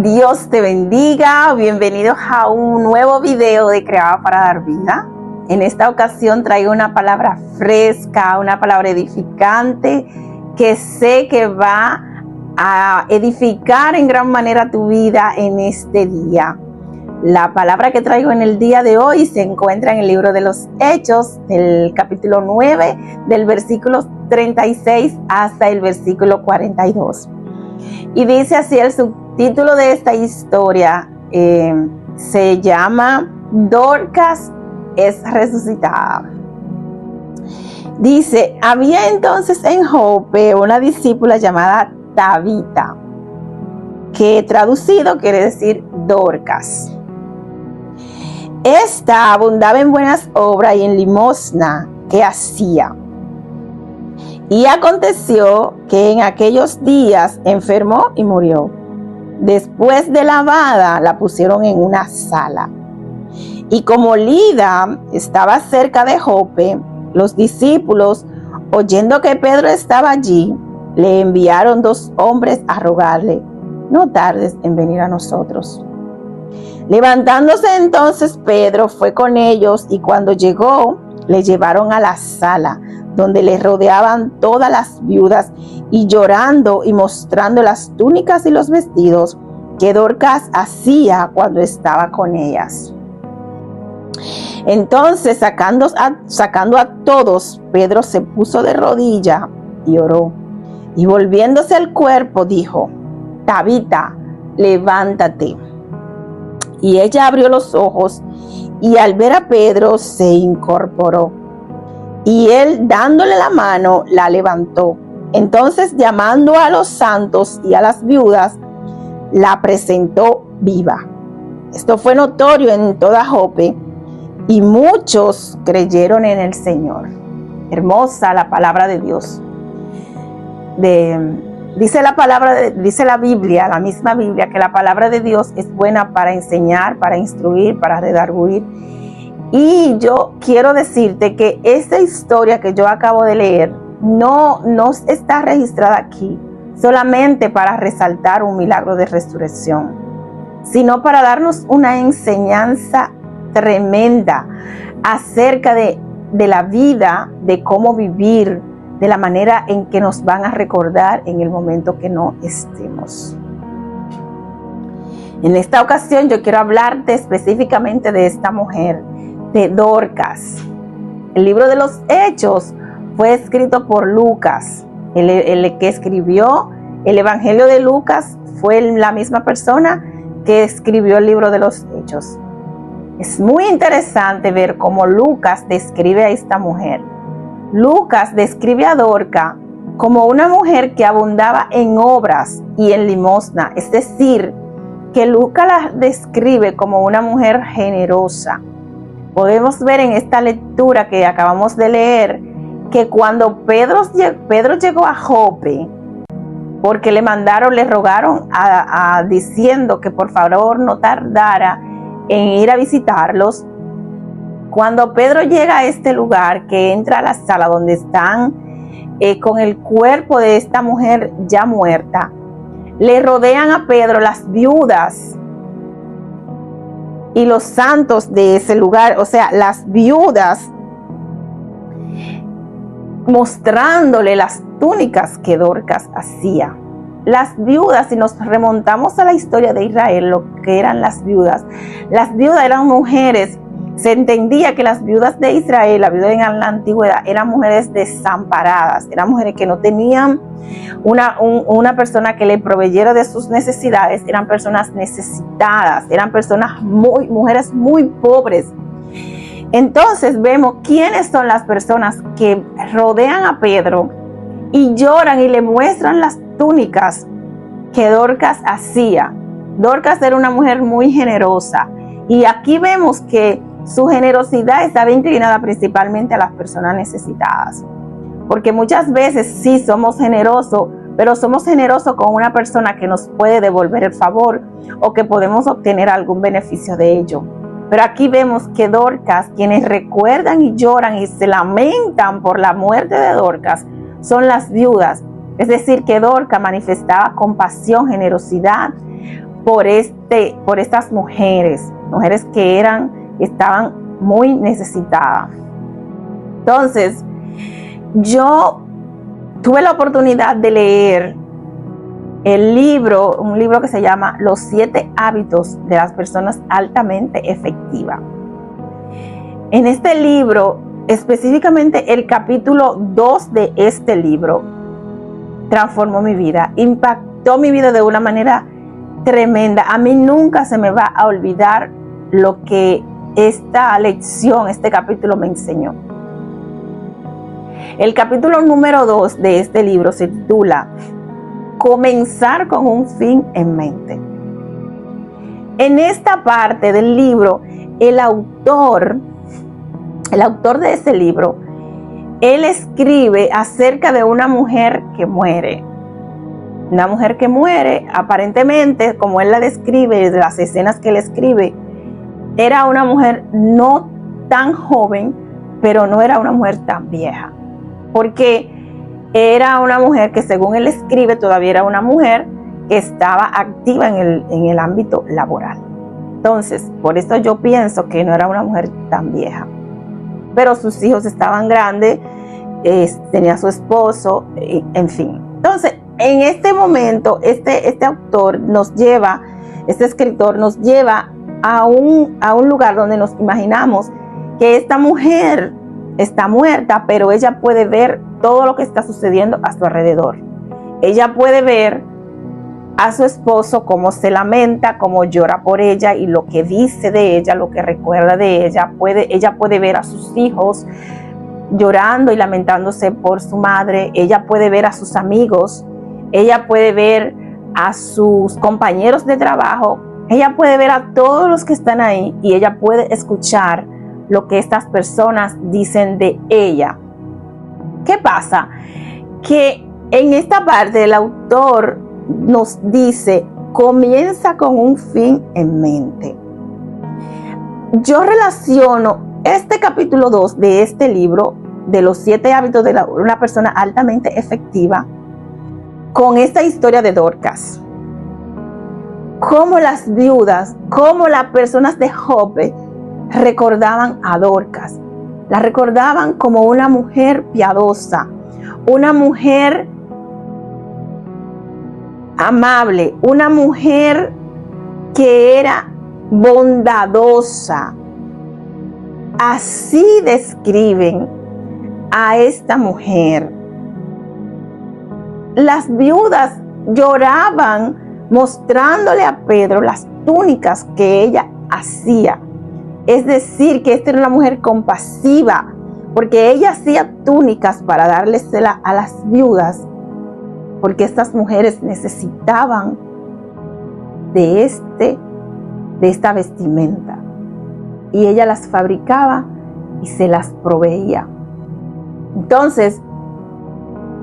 Dios te bendiga, bienvenidos a un nuevo video de Creada para Dar Vida. En esta ocasión traigo una palabra fresca, una palabra edificante que sé que va a edificar en gran manera tu vida en este día. La palabra que traigo en el día de hoy se encuentra en el libro de los Hechos, del capítulo 9, del versículo 36 hasta el versículo 42. Y dice así el subtítulo de esta historia, se llama Dorcas es resucitada. Dice, había entonces en Jope una discípula llamada Tabita, que traducido quiere decir Dorcas. Esta abundaba en buenas obras y en limosna que hacía. Y aconteció que en aquellos días enfermó y murió. Después de lavada, la pusieron en una sala. Y como Lida estaba cerca de Jope, los discípulos, oyendo que Pedro estaba allí, le enviaron 2 hombres a rogarle: no tardes en venir a nosotros. Levantándose entonces Pedro fue con ellos, y cuando llegó, le llevaron a la sala, donde le rodeaban todas las viudas, y llorando y mostrando las túnicas y los vestidos que Dorcas hacía cuando estaba con ellas. Entonces, sacando a todos, Pedro se puso de rodilla y oró, y volviéndose al cuerpo dijo: Tabita, levántate. Y ella abrió los ojos, y al ver a Pedro se incorporó. Y él, dándole la mano, la levantó. Entonces, llamando a los santos y a las viudas, la presentó viva. Esto fue notorio en toda Jope, y muchos creyeron en el Señor. Hermosa la palabra de Dios. Dice la Biblia, la misma Biblia, que la palabra de Dios es buena para enseñar, para instruir, para redarguir. Y yo quiero decirte que esta historia que yo acabo de leer no está registrada aquí solamente para resaltar un milagro de resurrección, sino para darnos una enseñanza tremenda acerca de la vida, de cómo vivir, de la manera en que nos van a recordar en el momento que no estemos. En esta ocasión yo quiero hablarte específicamente de esta mujer, de Dorcas. El libro de los Hechos fue escrito por Lucas. El que escribió el Evangelio de Lucas fue la misma persona que escribió el libro de los Hechos. Es muy interesante ver cómo Lucas describe a esta mujer. Lucas describe a Dorcas como una mujer que abundaba en obras y en limosna, es decir, que Lucas la describe como una mujer generosa. Podemos ver en esta lectura que acabamos de leer que cuando Pedro llegó a Jope, porque le rogaron diciendo que por favor no tardara en ir a visitarlos. Cuando Pedro llega a este lugar, que entra a la sala donde están con el cuerpo de esta mujer ya muerta, le rodean a Pedro las viudas y los santos de ese lugar, o sea, las viudas, mostrándole las túnicas que Dorcas hacía. Las viudas, si nos remontamos a la historia de Israel, lo que eran las viudas eran mujeres. Se entendía que las viudas de Israel, la viuda en la antigüedad, eran mujeres desamparadas, eran mujeres que no tenían una persona que le proveyera de sus necesidades, eran personas necesitadas, eran mujeres muy pobres. Entonces vemos quiénes son las personas que rodean a Pedro y lloran y le muestran las túnicas que Dorcas hacía. Dorcas era una mujer muy generosa, y aquí vemos que su generosidad estaba inclinada principalmente a las personas necesitadas, porque muchas veces sí somos generosos, pero somos generosos con una persona que nos puede devolver el favor o que podemos obtener algún beneficio de ello. Pero aquí vemos que Dorcas, quienes recuerdan y lloran y se lamentan por la muerte de Dorcas, son las viudas. Es decir, que Dorcas manifestaba compasión, generosidad por estas mujeres que estaban muy necesitadas. Entonces, yo tuve la oportunidad de leer un libro que se llama Los 7 hábitos de las personas altamente efectivas. En este libro, específicamente el capítulo 2 de este libro, transformó mi vida, impactó mi vida de una manera tremenda. A mí nunca se me va a olvidar lo que esta lección, este capítulo me enseñó. El capítulo número 2 de este libro se titula Comenzar con un fin en mente. En esta parte del libro, el autor de ese libro, él escribe acerca de una mujer que muere. Una mujer que muere, aparentemente, como él la describe, de las escenas que él escribe, era una mujer no tan joven, pero no era una mujer tan vieja. Porque era una mujer que, según él escribe, todavía era una mujer que estaba activa en el ámbito laboral. Entonces, por eso yo pienso que no era una mujer tan vieja. Pero sus hijos estaban grandes, tenía su esposo, en fin. Entonces, en este momento, este autor nos lleva, este escritor nos lleva a un lugar donde nos imaginamos que esta mujer está muerta, pero ella puede ver todo lo que está sucediendo a su alrededor. Ella puede ver a su esposo cómo se lamenta, cómo llora por ella y lo que dice de ella, lo que recuerda de ella. Ella puede ver a sus hijos llorando y lamentándose por su madre. Ella puede ver a sus amigos. Ella puede ver a sus compañeros de trabajo. Ella puede ver a todos los que están ahí y ella puede escuchar lo que estas personas dicen de ella. ¿Qué pasa? Que en esta parte el autor nos dice, comienza con un fin en mente. Yo relaciono este capítulo 2 de este libro, de los 7 hábitos de una persona altamente efectiva, con esta historia de Dorcas. Cómo las viudas, cómo las personas de Jope recordaban a Dorcas. La recordaban como una mujer piadosa, una mujer amable, una mujer que era bondadosa. Así describen a esta mujer. Las viudas lloraban mostrándole a Pedro las túnicas que ella hacía. Es decir, que esta era una mujer compasiva, porque ella hacía túnicas para dárlesela a las viudas, porque estas mujeres necesitaban de esta vestimenta. Y ella las fabricaba y se las proveía. Entonces,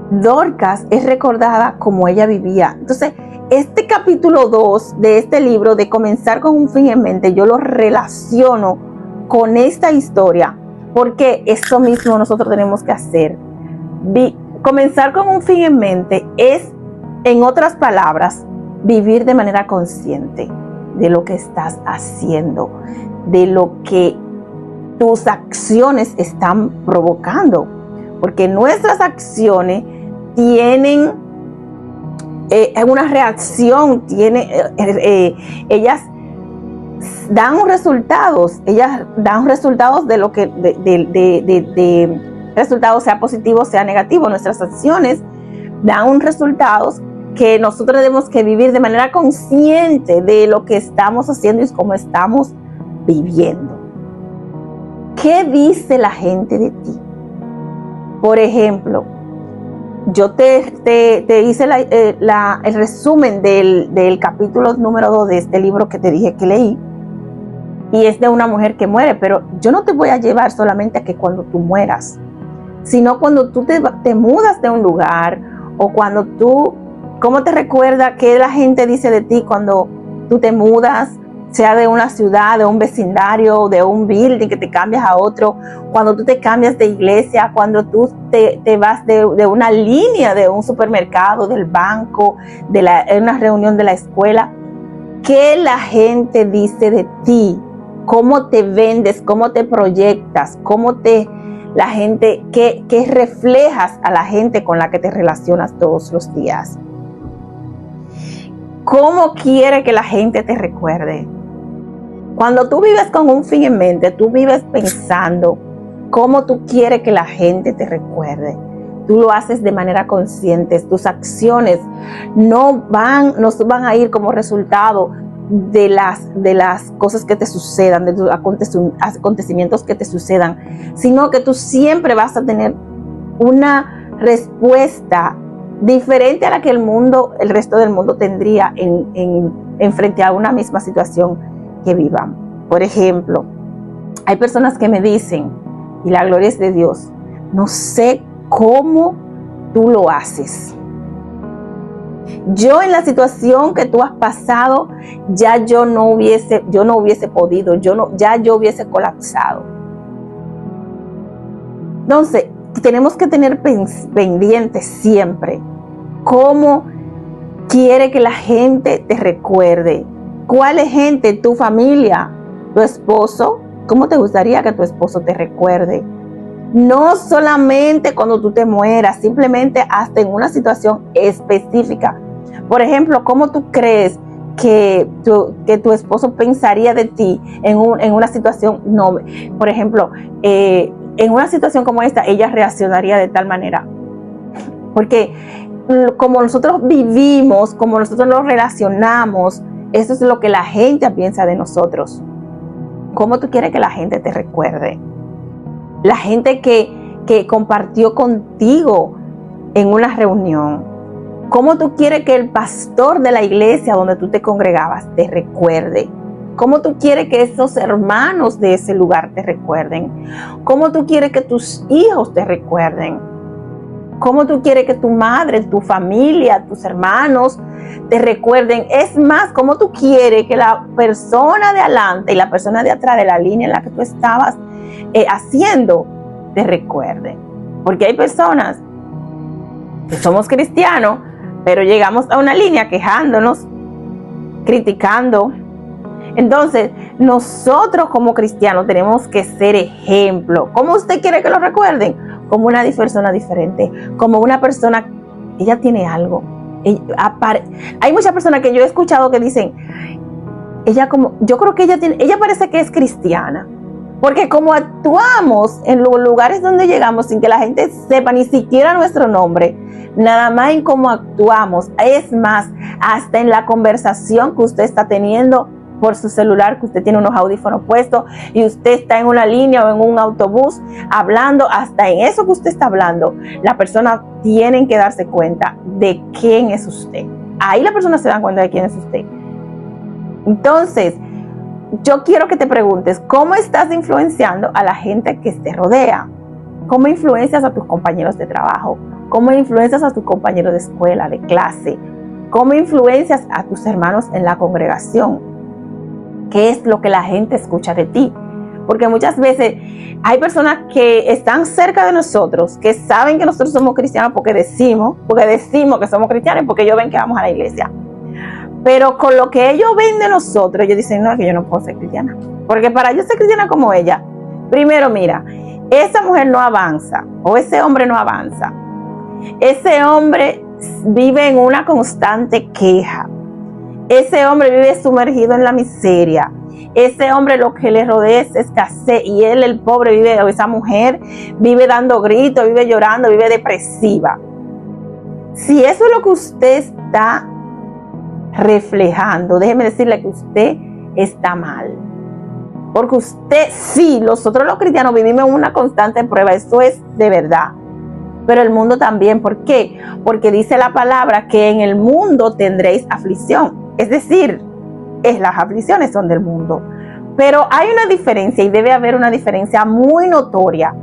Dorcas es recordada como ella vivía. Entonces, este capítulo 2 de este libro, de comenzar con un fin en mente, yo lo relaciono con esta historia, porque eso mismo nosotros tenemos que hacer. Comenzar con un fin en mente es, en otras palabras, vivir de manera consciente de lo que estás haciendo, de lo que tus acciones están provocando, porque nuestras acciones tienen una reacción, ellas dan resultados, de lo que de resultados, sea positivo, sea negativo. Nuestras acciones dan resultados que nosotros tenemos que vivir de manera consciente de lo que estamos haciendo y cómo estamos viviendo. ¿Qué dice la gente de ti? Por ejemplo, yo te hice el resumen del capítulo número 2 de este libro que te dije que leí, y es de una mujer que muere, pero yo no te voy a llevar solamente a que cuando tú mueras, sino cuando tú te mudas de un lugar, o cuando ¿cómo te recuerda qué la gente dice de ti cuando tú te mudas? Sea de una ciudad, de un vecindario, de un building, que te cambias a otro, cuando tú te cambias de iglesia, cuando tú te vas de una línea, de un supermercado, del banco, de una reunión de la escuela. ¿Qué la gente dice de ti? ¿Cómo te vendes? ¿Cómo te proyectas? ¿Qué reflejas a la gente con la que te relacionas todos los días? ¿Cómo quiere que la gente te recuerde? Cuando tú vives con un fin en mente, tú vives pensando cómo tú quieres que la gente te recuerde. Tú lo haces de manera consciente. Tus acciones no van a ir como resultado de las cosas que te sucedan, de los acontecimientos que te sucedan, sino que tú siempre vas a tener una respuesta diferente a la que el resto del mundo tendría en frente a una misma situación que vivan. Por ejemplo, hay personas que me dicen, y la gloria es de Dios, no sé cómo tú lo haces. Yo en la situación que tú has pasado, ya yo no hubiese podido, ya yo hubiese colapsado. Entonces, tenemos que tener pendiente siempre cómo quiere que la gente te recuerde. ¿Cuál es gente? Tu familia, tu esposo. ¿Cómo te gustaría que tu esposo te recuerde? No solamente cuando tú te mueras, simplemente hasta en una situación específica. Por ejemplo, ¿cómo tú crees que tu esposo pensaría de ti en una situación? No, por ejemplo, en una situación como esta, ella reaccionaría de tal manera. Porque como nosotros vivimos, como nosotros nos relacionamos, eso es lo que la gente piensa de nosotros. ¿Cómo tú quieres que la gente te recuerde? La gente que compartió contigo en una reunión. ¿Cómo tú quieres que el pastor de la iglesia donde tú te congregabas te recuerde? ¿Cómo tú quieres que esos hermanos de ese lugar te recuerden? ¿Cómo tú quieres que tus hijos te recuerden? ¿Cómo tú quieres que tu madre, tu familia, tus hermanos te recuerden? Es más, ¿cómo tú quieres que la persona de adelante y la persona de atrás de la línea en la que tú estabas haciendo te recuerde? Porque hay personas que somos cristianos, pero llegamos a una línea quejándonos, criticando. Entonces, nosotros como cristianos tenemos que ser ejemplo. ¿Cómo usted quiere que lo recuerden? Como una persona diferente, como una persona, ella tiene algo. Hay muchas personas que yo he escuchado que dicen, yo creo que ella parece que es cristiana. Porque como actuamos en los lugares donde llegamos sin que la gente sepa ni siquiera nuestro nombre, nada más en cómo actuamos, es más, hasta en la conversación que usted está teniendo por su celular, que usted tiene unos audífonos puestos y usted está en una línea o en un autobús hablando, hasta en eso que usted está hablando, la persona tiene que darse cuenta de quién es usted. Ahí la persona se da cuenta de quién es usted. Entonces, yo quiero que te preguntes, ¿cómo estás influenciando a la gente que te rodea? ¿Cómo influencias a tus compañeros de trabajo? ¿Cómo influencias a tus compañeros de escuela, de clase? ¿Cómo influencias a tus hermanos en la congregación? ¿Qué es lo que la gente escucha de ti? Porque muchas veces hay personas que están cerca de nosotros, que saben que nosotros somos cristianos porque decimos que somos cristianos y porque ellos ven que vamos a la iglesia. Pero con lo que ellos ven de nosotros, ellos dicen, no, es que yo no puedo ser cristiana. Porque para yo ser cristiana como ella, primero mira, esa mujer no avanza, o ese hombre no avanza. Ese hombre vive en una constante queja. Ese hombre vive sumergido en la miseria. Ese hombre lo que le rodea es escasez y él, el pobre, vive, o esa mujer vive dando gritos, vive llorando, vive depresiva. Si eso es lo que usted está reflejando, déjeme decirle que usted está mal. Porque usted, sí, nosotros los cristianos vivimos en una constante prueba, eso es de verdad. Pero el mundo también, ¿por qué? Porque dice la palabra que en el mundo tendréis aflicción. Es decir, las aflicciones son del mundo. Pero hay una diferencia y debe haber una diferencia muy notoria,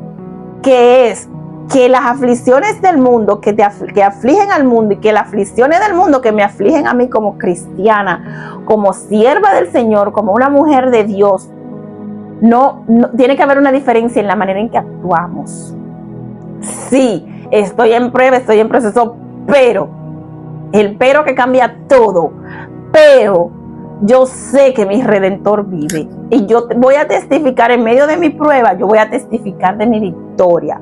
que es que las aflicciones del mundo que afligen al mundo y que las aflicciones del mundo que me afligen a mí como cristiana, como sierva del Señor, como una mujer de Dios, no tiene que haber una diferencia en la manera en que actuamos. Sí, estoy en prueba, estoy en proceso, pero el pero que cambia todo, pero yo sé que mi Redentor vive y yo voy a testificar en medio de mi prueba, yo voy a testificar de mi victoria.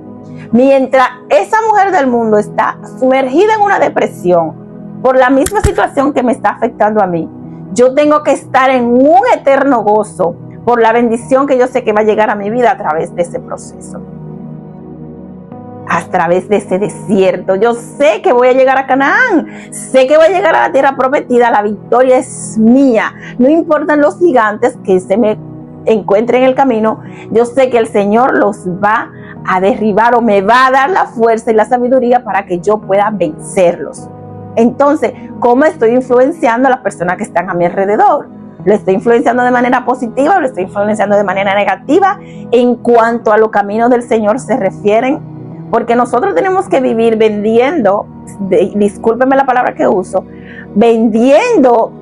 Mientras esa mujer del mundo está sumergida en una depresión por la misma situación que me está afectando a mí, yo tengo que estar en un eterno gozo por la bendición que yo sé que va a llegar a mi vida a través de ese proceso, a través de ese desierto. Yo sé que voy a llegar a Canaán, sé que voy a llegar a la tierra prometida, la victoria es mía. No importan los gigantes que se me encuentren en el camino, yo sé que el Señor los va a derribar o me va a dar la fuerza y la sabiduría para que yo pueda vencerlos. Entonces, ¿cómo estoy influenciando a las personas que están a mi alrededor? ¿Lo estoy influenciando de manera positiva o lo estoy influenciando de manera negativa en cuanto a los caminos del Señor se refieren? Porque nosotros tenemos que vivir vendiendo, discúlpenme la palabra que uso, vendiendo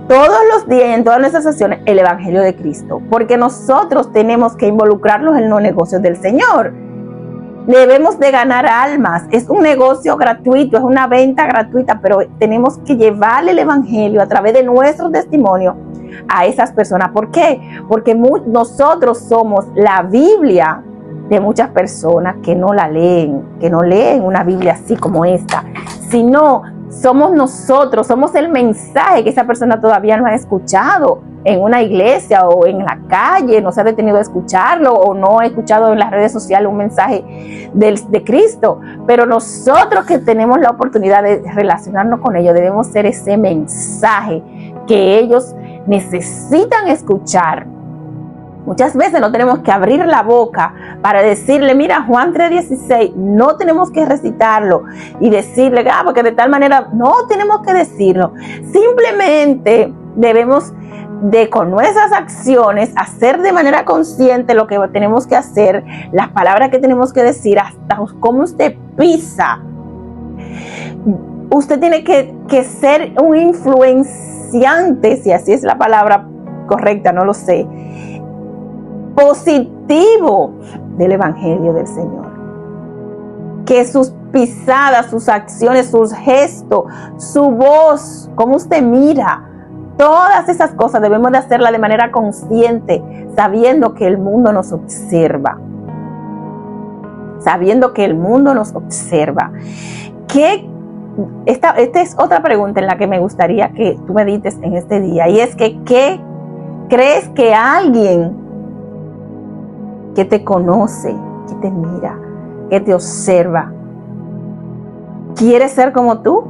todos los días, en todas nuestras acciones, el Evangelio de Cristo. Porque nosotros tenemos que involucrarnos en los negocios del Señor. Debemos de ganar almas. Es un negocio gratuito, es una venta gratuita, pero tenemos que llevarle el Evangelio a través de nuestro testimonio a esas personas. ¿Por qué? Porque nosotros somos la Biblia de muchas personas que no la leen, que no leen una Biblia así como esta, sino somos nosotros, somos el mensaje que esa persona todavía no ha escuchado en una iglesia o en la calle, no se ha detenido a escucharlo o no ha escuchado en las redes sociales un mensaje de Cristo. Pero nosotros que tenemos la oportunidad de relacionarnos con ellos, debemos ser ese mensaje que ellos necesitan escuchar. Muchas veces no tenemos que abrir la boca para decirle, mira, Juan 3:16, no tenemos que recitarlo y decirle, porque de tal manera, no tenemos que decirlo. Simplemente debemos de, con nuestras acciones, hacer de manera consciente lo que tenemos que hacer, las palabras que tenemos que decir, hasta cómo usted pisa. Usted tiene que ser un influenciante, si así es la palabra correcta, no lo sé, positivo del Evangelio del Señor. Que sus pisadas, sus acciones, sus gestos, su voz, cómo usted mira, todas esas cosas debemos de hacerlas de manera consciente, sabiendo que el mundo nos observa. Sabiendo que el mundo nos observa. Esta es otra pregunta en la que me gustaría que tú medites en este día, y es que, ¿qué crees que alguien que te conoce, que te mira, que te observa, quiere ser como tú?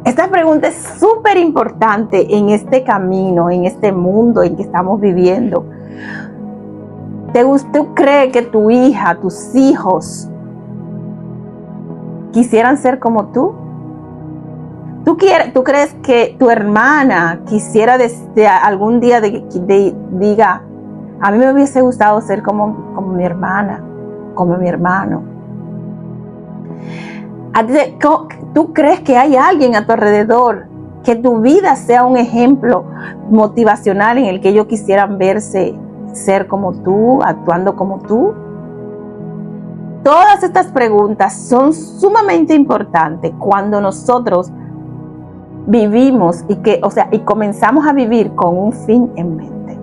Esta pregunta es súper importante en este camino, en este mundo en que estamos viviendo. ¿Tú crees que tu hija, tus hijos quisieran ser como tú? ¿Tú crees que tu hermana quisiera desde algún día diga, a mí me hubiese gustado ser como mi hermana, como mi hermano? ¿Tú crees que hay alguien a tu alrededor que tu vida sea un ejemplo motivacional en el que ellos quisieran verse, ser como tú, actuando como tú? Todas estas preguntas son sumamente importantes cuando nosotros vivimos y comenzamos a vivir con un fin en mente.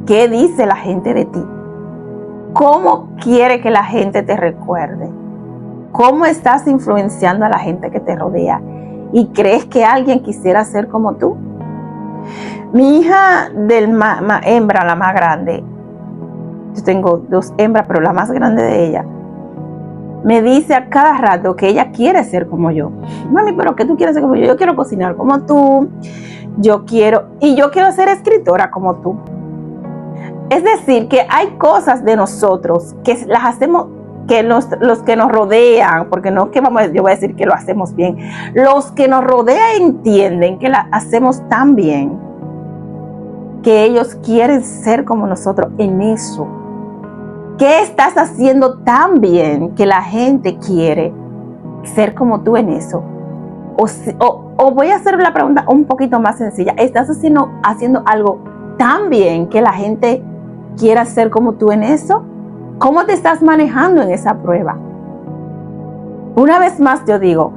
¿Qué dice la gente de ti? ¿Cómo quiere que la gente te recuerde? ¿Cómo estás influenciando a la gente que te rodea? ¿Y crees que alguien quisiera ser como tú? Mi hija hembra, la más grande, yo tengo 2 hembras, pero la más grande de ella, me dice a cada rato que ella quiere ser como yo. Mami, ¿pero qué tú quieres ser como yo? Yo quiero cocinar como tú, yo quiero ser escritora como tú. Es decir, que hay cosas de nosotros que las hacemos, que los que nos rodean, porque no que yo voy a decir que lo hacemos bien, los que nos rodean entienden que la hacemos tan bien que ellos quieren ser como nosotros en eso. ¿Qué estás haciendo tan bien que la gente quiere ser como tú en eso? O voy a hacer la pregunta un poquito más sencilla. ¿Estás haciendo algo tan bien que la gente quiera ser como tú en eso? ¿Cómo te estás manejando en esa prueba? Una vez más yo digo,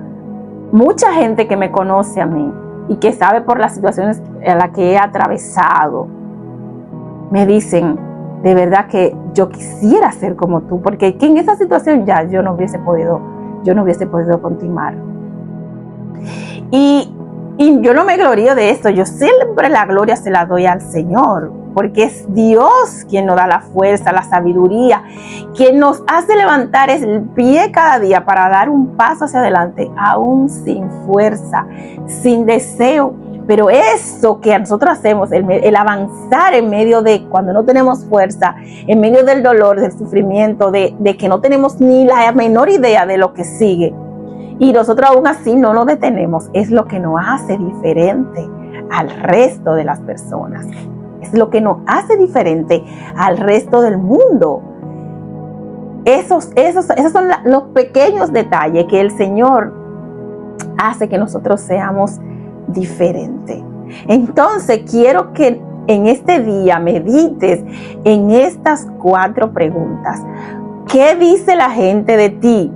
mucha gente que me conoce a mí y que sabe por las situaciones a las que he atravesado, me dicen, de verdad que yo quisiera ser como tú, porque que en esa situación ya yo no hubiese podido continuar. Y yo no me glorío de esto, yo siempre la gloria se la doy al Señor, porque es Dios quien nos da la fuerza, la sabiduría, quien nos hace levantar el pie cada día para dar un paso hacia adelante, aún sin fuerza, sin deseo. Pero eso que nosotros hacemos, el avanzar en medio de cuando no tenemos fuerza, en medio del dolor, del sufrimiento, de que no tenemos ni la menor idea de lo que sigue, y nosotros aún así no nos detenemos, es lo que nos hace diferente al resto de las personas. Es lo que nos hace diferente al resto del mundo. Esos son los pequeños detalles que el Señor hace que nosotros seamos diferentes. Entonces quiero que en este día medites en estas 4 preguntas. ¿Qué dice la gente de ti?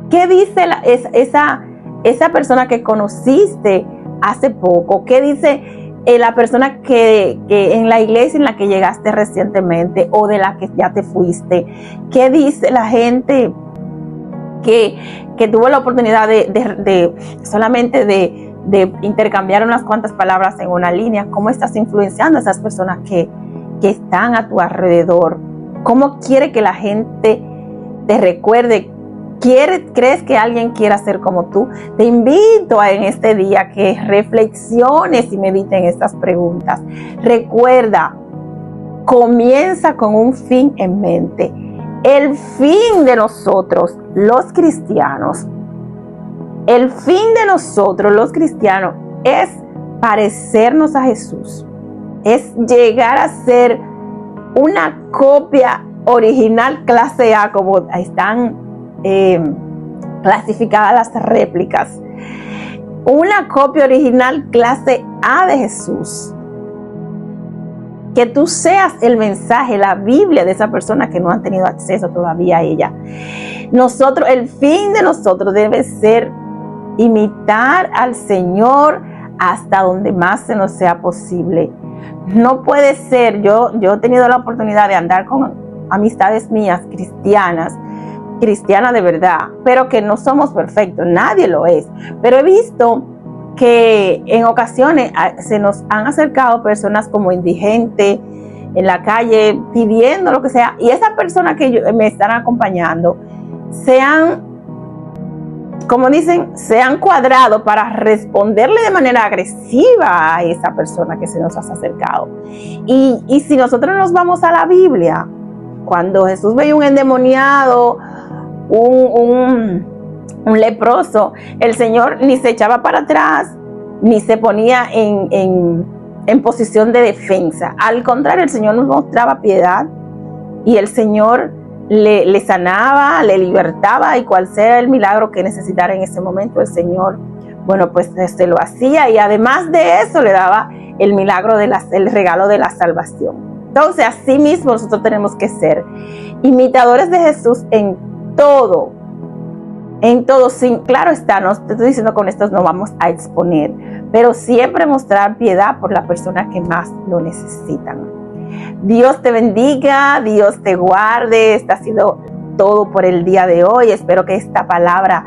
¿Qué dice esa persona que conociste hace poco? ¿Qué dice la persona que en la iglesia en la que llegaste recientemente o de la que ya te fuiste? ¿Qué dice la gente que tuvo la oportunidad de solamente de intercambiar unas cuantas palabras en una línea? ¿Cómo estás influenciando a esas personas que están a tu alrededor? ¿Cómo quiere que la gente te recuerde? ¿Crees que alguien quiera ser como tú? Te invito en este día que reflexiones y medites en estas preguntas. Recuerda, comienza con un fin en mente. El fin de nosotros, los cristianos, es parecernos a Jesús. Es llegar a ser una copia original clase A, como están clasificadas las réplicas. Una copia original clase A de Jesús. Que tú seas el mensaje, la Biblia de esa persona que no han tenido acceso todavía a ella. El fin de nosotros debe ser imitar al Señor hasta donde más se nos sea posible. No puede ser, yo he tenido la oportunidad de andar con amistades mías cristianas de verdad, pero que no somos perfectos, nadie lo es. Pero he visto que en ocasiones se nos han acercado personas como indigentes en la calle pidiendo lo que sea, y esas personas que me están acompañando se han cuadrado para responderle de manera agresiva a esa persona que se nos ha acercado. Y si nosotros nos vamos a la Biblia, cuando Jesús veía un endemoniado, un leproso, el Señor ni se echaba para atrás, ni se ponía en posición de defensa. Al contrario, el Señor nos mostraba piedad y el Señor le sanaba, le libertaba, y cual sea el milagro que necesitara en ese momento, el Señor, pues se lo hacía, y además de eso le daba el milagro el regalo de la salvación. Entonces, así mismo nosotros tenemos que ser imitadores de Jesús en todo, claro está, no te estoy diciendo con esto no vamos a exponer, pero siempre mostrar piedad por las personas que más lo necesitan. Dios te bendiga, Dios te guarde. Esto ha sido todo por el día de hoy. Espero que esta palabra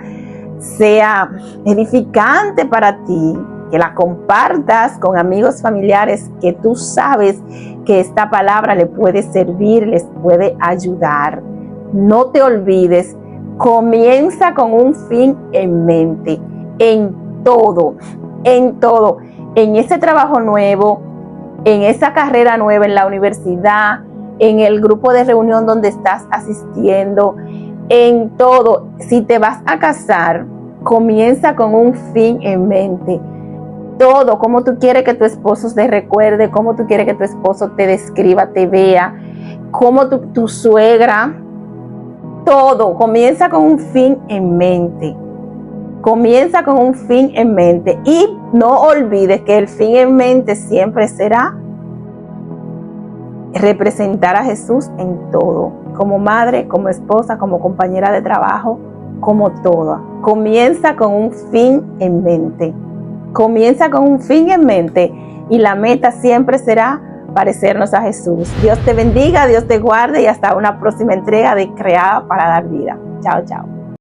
sea edificante para ti, que la compartas con amigos, familiares que tú sabes que esta palabra le puede servir, les puede ayudar. No te olvides, comienza con un fin en mente, en todo, en ese trabajo nuevo, en esa carrera nueva en la universidad, en el grupo de reunión donde estás asistiendo, en todo. Si te vas a casar, comienza con un fin en mente. Todo, cómo tú quieres que tu esposo te recuerde, cómo tú quieres que tu esposo te describa, te vea, cómo tu suegra. Todo comienza con un fin en mente. Comienza con un fin en mente. Y no olvides que el fin en mente siempre será representar a Jesús en todo. Como madre, como esposa, como compañera de trabajo, como toda. Comienza con un fin en mente. Comienza con un fin en mente y la meta siempre será parecernos a Jesús. Dios te bendiga, Dios te guarde y hasta una próxima entrega de Creada para Dar Vida. Chao, chao.